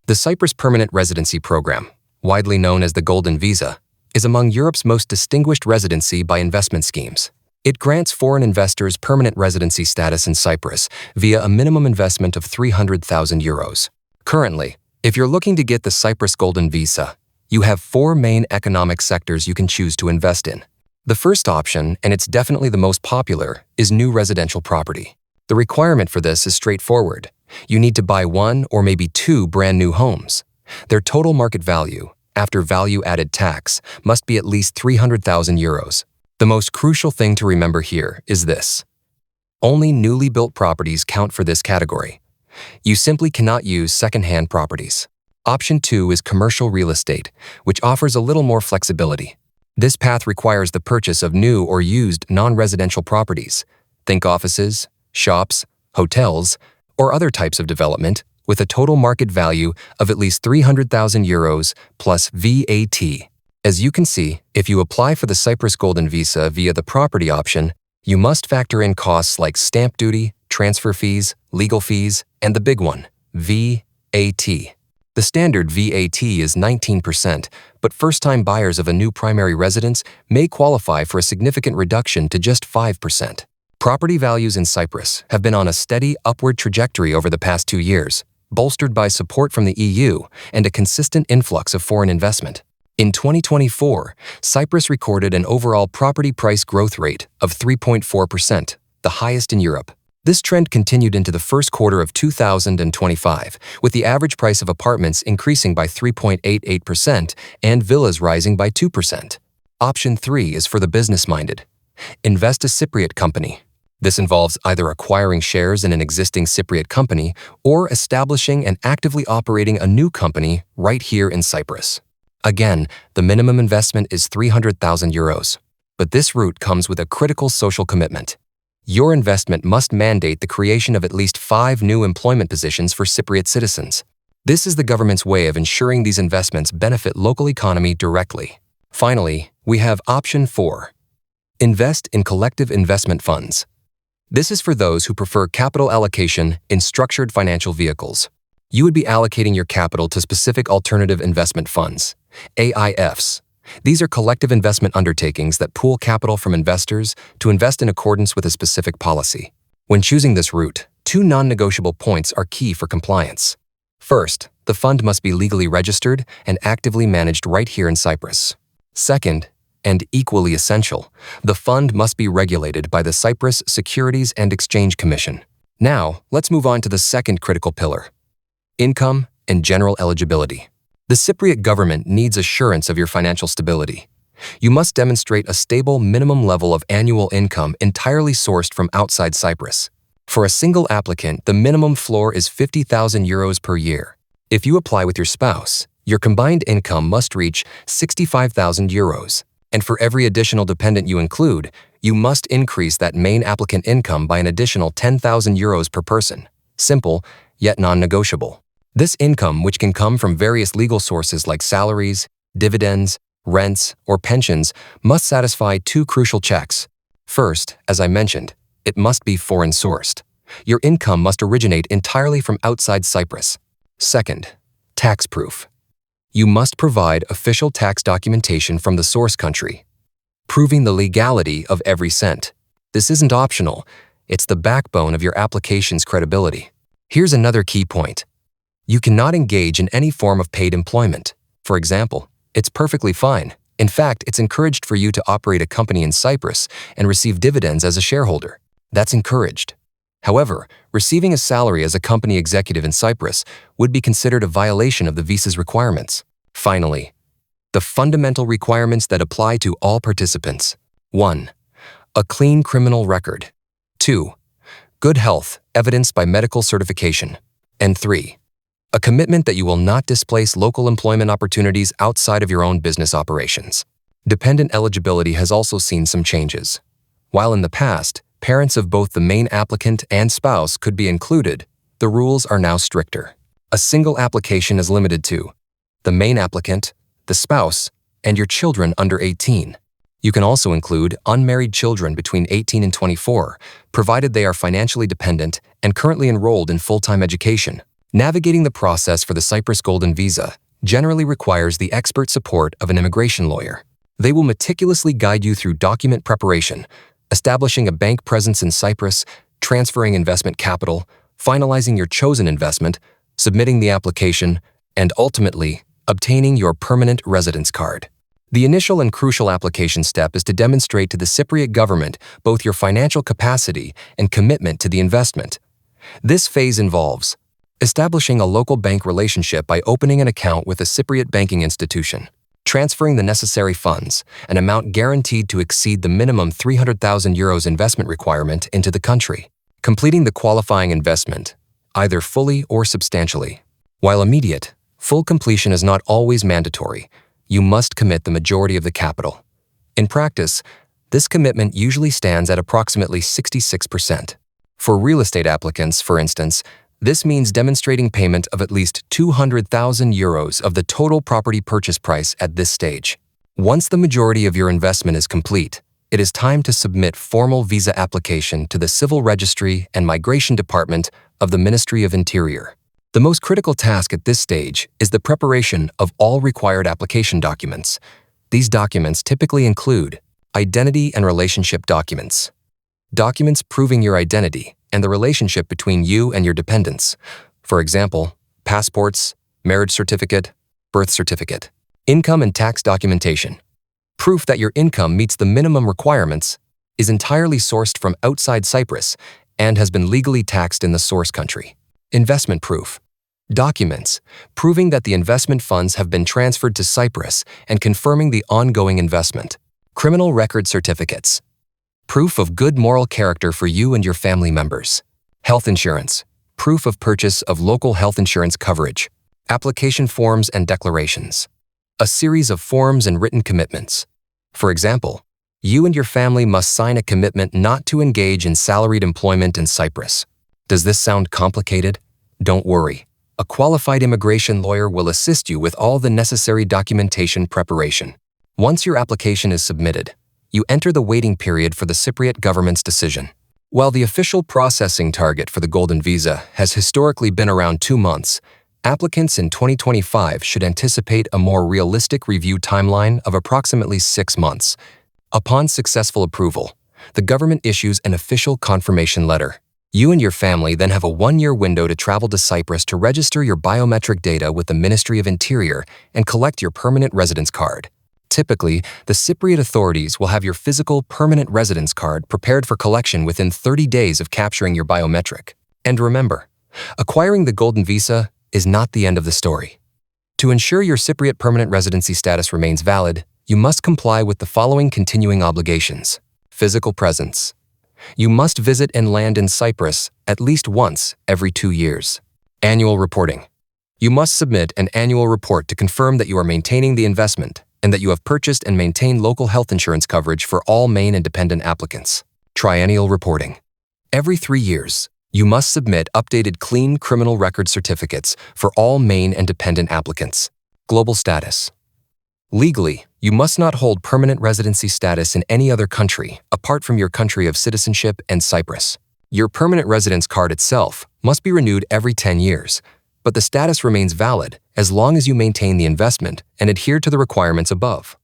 The Cyprus Permanent Residency Program, widely known as the Golden Visa, is among Europe's most distinguished residency-by-investment schemes. It grants foreign investors permanent residency status in Cyprus via a minimum investment of €300,000. Currently, if you're looking to get the Cyprus Golden Visa, you have 4 main economic sectors you can choose to invest in. The first option, and it's definitely the most popular, is new residential property. The requirement for this is straightforward. You need to buy 1 or maybe 2 brand new homes. Their total market value, after value-added tax, must be at least €300,000. The most crucial thing to remember here is this. Only newly built properties count for this category. You simply cannot use second-hand properties. Option 2 is commercial real estate, which offers a little more flexibility. This path requires the purchase of new or used non-residential properties. Think offices, shops, hotels, or other types of development with a total market value of at least €300,000 plus VAT. As you can see, if you apply for the Cyprus Golden Visa via the property option, you must factor in costs like stamp duty, transfer fees, legal fees, and the big one, VAT. The standard VAT is 19%, but first-time buyers of a new primary residence may qualify for a significant reduction to just 5%. Property values in Cyprus have been on a steady upward trajectory over the past 2 years, bolstered by support from the EU and a consistent influx of foreign investment. In 2024, Cyprus recorded an overall property price growth rate of 3.4%, the highest in Europe. This trend continued into the first quarter of 2025, with the average price of apartments increasing by 3.88% and villas rising by 2%. Option 3 is for the business-minded. Invest a Cypriot company. This involves either acquiring shares in an existing Cypriot company or establishing and actively operating a new company right here in Cyprus. Again, the minimum investment is €300,000, but this route comes with a critical social commitment. Your investment must mandate the creation of at least 5 new employment positions for Cypriot citizens. This is the government's way of ensuring these investments benefit local economy directly. Finally, we have option 4. Invest in collective investment funds. This is for those who prefer capital allocation in structured financial vehicles. You would be allocating your capital to specific alternative investment funds, AIFs. These are collective investment undertakings that pool capital from investors to invest in accordance with a specific policy. When choosing this route, 2 non-negotiable points are key for compliance. First, the fund must be legally registered and actively managed right here in Cyprus. Second, and equally essential, the fund must be regulated by the Cyprus Securities and Exchange Commission. Now, let's move on to the second critical pillar: income and general eligibility. The Cypriot government needs assurance of your financial stability. You must demonstrate a stable minimum level of annual income entirely sourced from outside Cyprus. For a single applicant, the minimum floor is €50,000 per year. If you apply with your spouse, your combined income must reach €65,000. And for every additional dependent you include, you must increase that main applicant income by an additional €10,000 per person. Simple, yet non-negotiable. This income, which can come from various legal sources like salaries, dividends, rents, or pensions, must satisfy 2 crucial checks. First, as I mentioned, it must be foreign-sourced. Your income must originate entirely from outside Cyprus. Second, tax proof. You must provide official tax documentation from the source country, proving the legality of every cent. This isn't optional. It's the backbone of your application's credibility. Here's another key point. You cannot engage in any form of paid employment. For example, it's perfectly fine. In fact, it's encouraged for you to operate a company in Cyprus and receive dividends as a shareholder. That's encouraged. However, receiving a salary as a company executive in Cyprus would be considered a violation of the visa's requirements. Finally, the fundamental requirements that apply to all participants. 1. A clean criminal record. 2. Good health, evidenced by medical certification. And 3. A commitment that you will not displace local employment opportunities outside of your own business operations. Dependent eligibility has also seen some changes. While in the past, parents of both the main applicant and spouse could be included, the rules are now stricter. A single application is limited to the main applicant, the spouse, and your children under 18. You can also include unmarried children between 18 and 24, provided they are financially dependent and currently enrolled in full-time education. Navigating the process for the Cyprus Golden Visa generally requires the expert support of an immigration lawyer. They will meticulously guide you through document preparation, establishing a bank presence in Cyprus, transferring investment capital, finalizing your chosen investment, submitting the application, and ultimately, obtaining your permanent residence card. The initial and crucial application step is to demonstrate to the Cypriot government both your financial capacity and commitment to the investment. This phase involves establishing a local bank relationship by opening an account with a Cypriot banking institution, transferring the necessary funds, an amount guaranteed to exceed the minimum 300,000 euros investment requirement into the country, completing the qualifying investment, either fully or substantially. While immediate, full completion is not always mandatory. You must commit the majority of the capital. In practice, this commitment usually stands at approximately 66%. For real estate applicants, for instance, this means demonstrating payment of at least 200,000 euros of the total property purchase price at this stage. Once the majority of your investment is complete, it is time to submit formal visa application to the Civil Registry and Migration Department of the Ministry of Interior. The most critical task at this stage is the preparation of all required application documents. These documents typically include identity and relationship documents, documents proving your identity and the relationship between you and your dependents, for example, passports, marriage certificate, birth certificate, income and tax documentation. Proof that your income meets the minimum requirements, is entirely sourced from outside Cyprus, and has been legally taxed in the source country. Investment proof. Documents proving that the investment funds have been transferred to Cyprus and confirming the ongoing investment. Criminal record certificates. Proof of good moral character for you and your family members. Health insurance. Proof of purchase of local health insurance coverage. Application forms and declarations. A series of forms and written commitments. For example, you and your family must sign a commitment not to engage in salaried employment in Cyprus. Does this sound complicated? Don't worry. A qualified immigration lawyer will assist you with all the necessary documentation preparation. Once your application is submitted, you enter the waiting period for the Cypriot government's decision. While the official processing target for the Golden Visa has historically been around 2 months, applicants in 2025 should anticipate a more realistic review timeline of approximately 6 months. Upon successful approval, the government issues an official confirmation letter. You and your family then have a 1-year window to travel to Cyprus to register your biometric data with the Ministry of Interior and collect your permanent residence card. Typically, the Cypriot authorities will have your physical permanent residence card prepared for collection within 30 days of capturing your biometric. And remember, acquiring the Golden Visa is not the end of the story. To ensure your Cypriot permanent residency status remains valid, you must comply with the following continuing obligations. Physical presence. You must visit and land in Cyprus at least once every 2 years. Annual reporting. You must submit an annual report to confirm that you are maintaining the investment and that you have purchased and maintained local health insurance coverage for all main and dependent applicants. Triennial reporting. Every 3 years, you must submit updated clean criminal record certificates for all main and dependent applicants. Global status. Legally, you must not hold permanent residency status in any other country apart from your country of citizenship and Cyprus. Your permanent residence card itself must be renewed every 10 years, but the status remains valid as long as you maintain the investment and adhere to the requirements above.